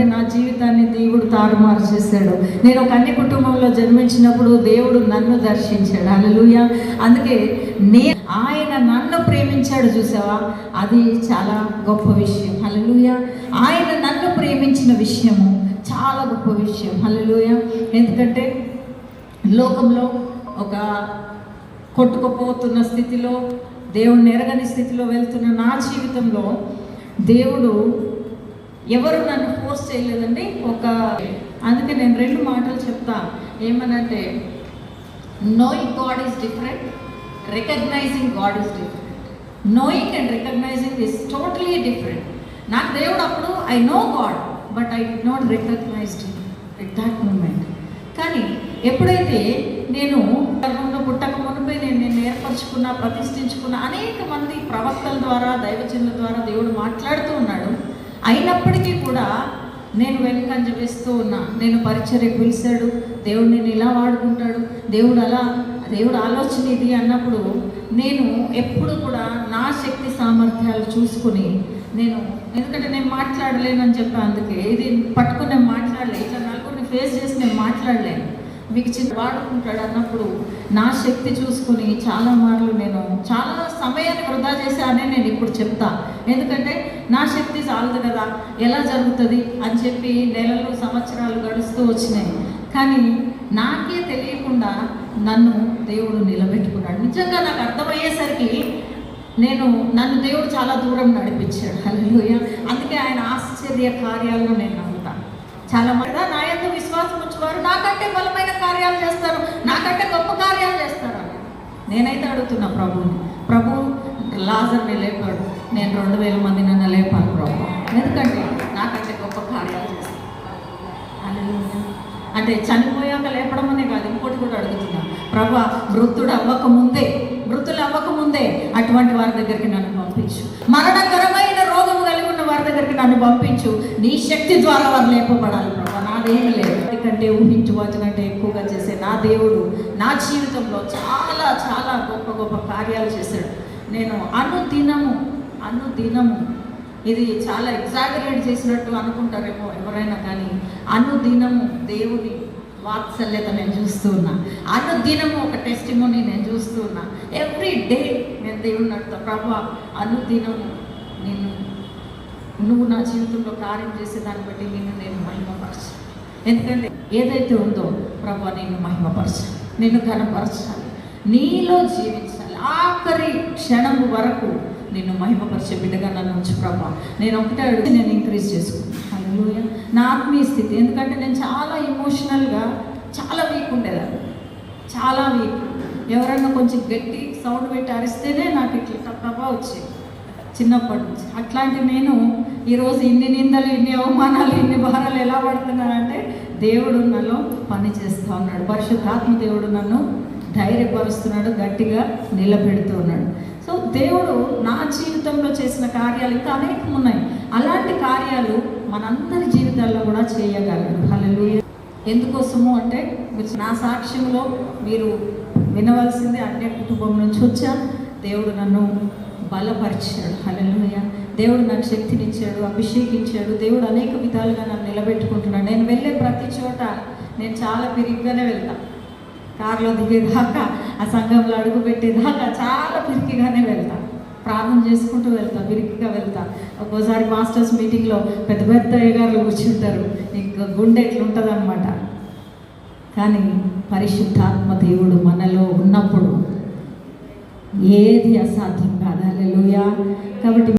నా జీవితాన్ని దేవుడు తారుమారు చేశాడు. నేను ఒక అన్య కుటుంబంలో జన్మించినప్పుడు దేవుడు నన్ను దర్శించాడు. హల్లెలూయా. అందుకే ఆయన నన్ను ప్రేమించాడు, చూసావా? అది చాలా గొప్ప విషయం. హల్లెలూయా. ఆయన నన్ను ప్రేమించిన విషయము చాలా గొప్ప విషయం. హల్లెలూయా. ఎందుకంటే లోకంలో ఒక కొట్టుకుపోతున్న స్థితిలో, దేవుడిని ఎరగని స్థితిలో వెళ్తున్న నా జీవితంలో దేవుడు ఎవరు నన్ను ఫోర్స్ చేయలేదండి. అందుకే నేను రెండు మాటలు చెప్తా. ఏమనంటే, knowing God is different, recognizing God is different. Knowing and recognizing is totally different. నాకు దేవుడు అప్పుడు I know God, but I did not recognized him at that moment. కానీ ఎప్పుడైతే నేను గర్భంలో పుట్టక మునిపై నేను ఏర్పరచుకున్న, ప్రతిష్ఠించుకున్న అనేక మంది ప్రవక్తల ద్వారా, దైవజనుల ద్వారా దేవుడు మాట్లాడుతూ ఉన్నాడు. అయినప్పటికీ కూడా నేను వెనుకంజ వేస్తూ ఉన్నా. నేను పరిచర్యకు పిలిచాడు, దేవుడు నేను ఇలా వాడుకుంటాడు, దేవుడు ఆలోచన ఇది అన్నప్పుడు నేను ఎప్పుడు కూడా నా శక్తి సామర్థ్యాలు చూసుకుని ఎందుకంటే నేను మాట్లాడలేనని చెప్పి, అందుకే ఇది పట్టుకుని నేను మాట్లాడలేను, ఇట్లా నలుగురిని ఫేస్ చేసి నేను మాట్లాడలేను. మీకు చిన్న వాడుకుంటాడు అన్నప్పుడు నా శక్తి చూసుకుని చాలా మార్లు నేను చాలా సమయాన్ని వృధా చేశానని నేను ఇప్పుడు చెప్తా. ఎందుకంటే నా శక్తి చాలదు కదా, ఎలా జరుగుతుంది అని చెప్పి నెలలు, సంవత్సరాలు గడుస్తూ వచ్చినాయి. కానీ నాకే తెలియకుండా నన్ను దేవుడు నిలబెట్టుకున్నాడు. నిజంగా నాకు అర్థమయ్యేసరికి నన్ను దేవుడు చాలా దూరం నడిపించాడు. హల్లెలూయా. అందుకే ఆయన ఆశ్చర్య కార్యాలను నేను నమ్ముతాను. చాలా మంది నా యందు విశ్వాసం ఉంచేవారు నాకంటే బలమైన కార్యాలు చేస్తారు, నాకంటే గొప్ప కార్యాలు చేస్తారు. నేనైతే అడుగుతున్నా ప్రభు లాజర్ని లేపాడు, నేను 2000 మంది నన్ను లేపాను ప్రభు, ఎందుకంటే నాకంటే గొప్ప కార్యాలు చేస్తాను. అంటే చనిపోయాక లేపడం అనే కాదు, ఇంకోటి కూడా అడుగుతున్నా, ప్రభు మృతులు అవ్వకముందే అటువంటి వారి దగ్గరికి నన్ను పంపించు, మరణకరమైన రోగం కలిగి ఉన్న వారి దగ్గరికి నన్ను పంపించు, నీ శక్తి ద్వారా వారు లేపబడాలి ప్రభు. నాదేమి లేదు, ఎందుకంటే ఊహించువచ్చు కంటే ఎక్కువగా చేసే నా దేవుడు నా జీవితంలో చాలా చాలా గొప్ప గొప్ప కార్యాలు చేశాడు. నేను అనుదినము ఇది చాలా ఎగ్జాగరేట్ చేసినట్టు అనుకుంటారేమో ఎవరైనా, కానీ అనుదినము దేవుని వాత్సల్యత నేను చూస్తూ ఉన్నా. అనుదినము ఒక టెస్టిమోనీ నేను చూస్తూ ఉన్నా. ఎవ్రీ డే నేను దేవుడిని అడుగుతా, ప్రభా అనుదినము నువ్వు నా జీవితంలో కార్యం చేసేదాన్ని బట్టి నేను మహిమపరచాలి. ఎందుకంటే ఏదైతే ఉందో ప్రభా నేను మహిమపరచాలి, నేను ఘనపరచాలి, నీలో జీవించాలి, ఆఖరి క్షణం వరకు నిన్ను మహిమపరిచే బిడ్డగా నన్ను ఉంచు ప్రభా. నేను ఒకటే అడిగి నేను ఇంక్రీజ్ చేసుకున్నాను. హల్లెలూయా. నా ఆత్మీయ స్థితి, ఎందుకంటే నేను చాలా ఎమోషనల్గా చాలా వీక్ ఉండేదాన్ని, చాలా వీక్. ఎవరన్నా కొంచెం గట్టి సౌండ్ పెట్టి అరిస్తేనే నాకు ఇట్లా ప్రభా వచ్చేది చిన్నప్పటి నుంచి. అట్లాంటి నేను ఈరోజు ఇన్ని నిందలు, ఇన్ని అవమానాలు, ఇన్ని భారాలు ఎలా పడుతున్నానంటే దేవుడు నాలో పని చేస్తూ ఉన్నాడు. పరిశుద్ధాత్మ దేవుడు నన్ను ధైర్యపరుస్తున్నాడు, గట్టిగా నిలబెడుతూ ఉన్నాడు. సో దేవుడు నా జీవితంలో చేసిన కార్యాలు ఇంకా అనేకం ఉన్నాయి. అలాంటి కార్యాలు మనందరి జీవితాల్లో కూడా చేయగలడు. హల్లెలూయా. ఎందుకోసము అంటే నా సాక్ష్యంలో మీరు వినవలసింది, అన్య కుటుంబం నుంచి వచ్చా, దేవుడు నన్ను బలపరిచాడు. హల్లెలూయా. దేవుడు నాకు శక్తినిచ్చాడు, అభిషేకించాడు. దేవుడు అనేక విధాలుగా నన్ను నిలబెట్టుకుంటున్నాడు. నేను వెళ్ళే ప్రతి చోట నేను చాలా పిరిగ్గానే వెళ్తాను. కారులో దిగేదాకా, ఆ సంఘంలో అడుగు పెట్టేదాకా చాలా పిరికిగానే వెళ్తాను. ప్రార్థన చేసుకుంటూ వెళ్తాను, పిరికిగా వెళ్తాను. ఒక్కోసారి మాస్టర్స్ మీటింగ్లో పెద్ద పెద్ద అయ్యగారులు కూర్చుంటారు, ఇంకా గుండె ఎట్లా ఉంటుంది అనమాట. కానీ పరిశుద్ధాత్మ దేవుడు మనలో ఉన్నప్పుడు ఏది అసాధ్యం కాదు. హల్లెలూయా. కాబట్టి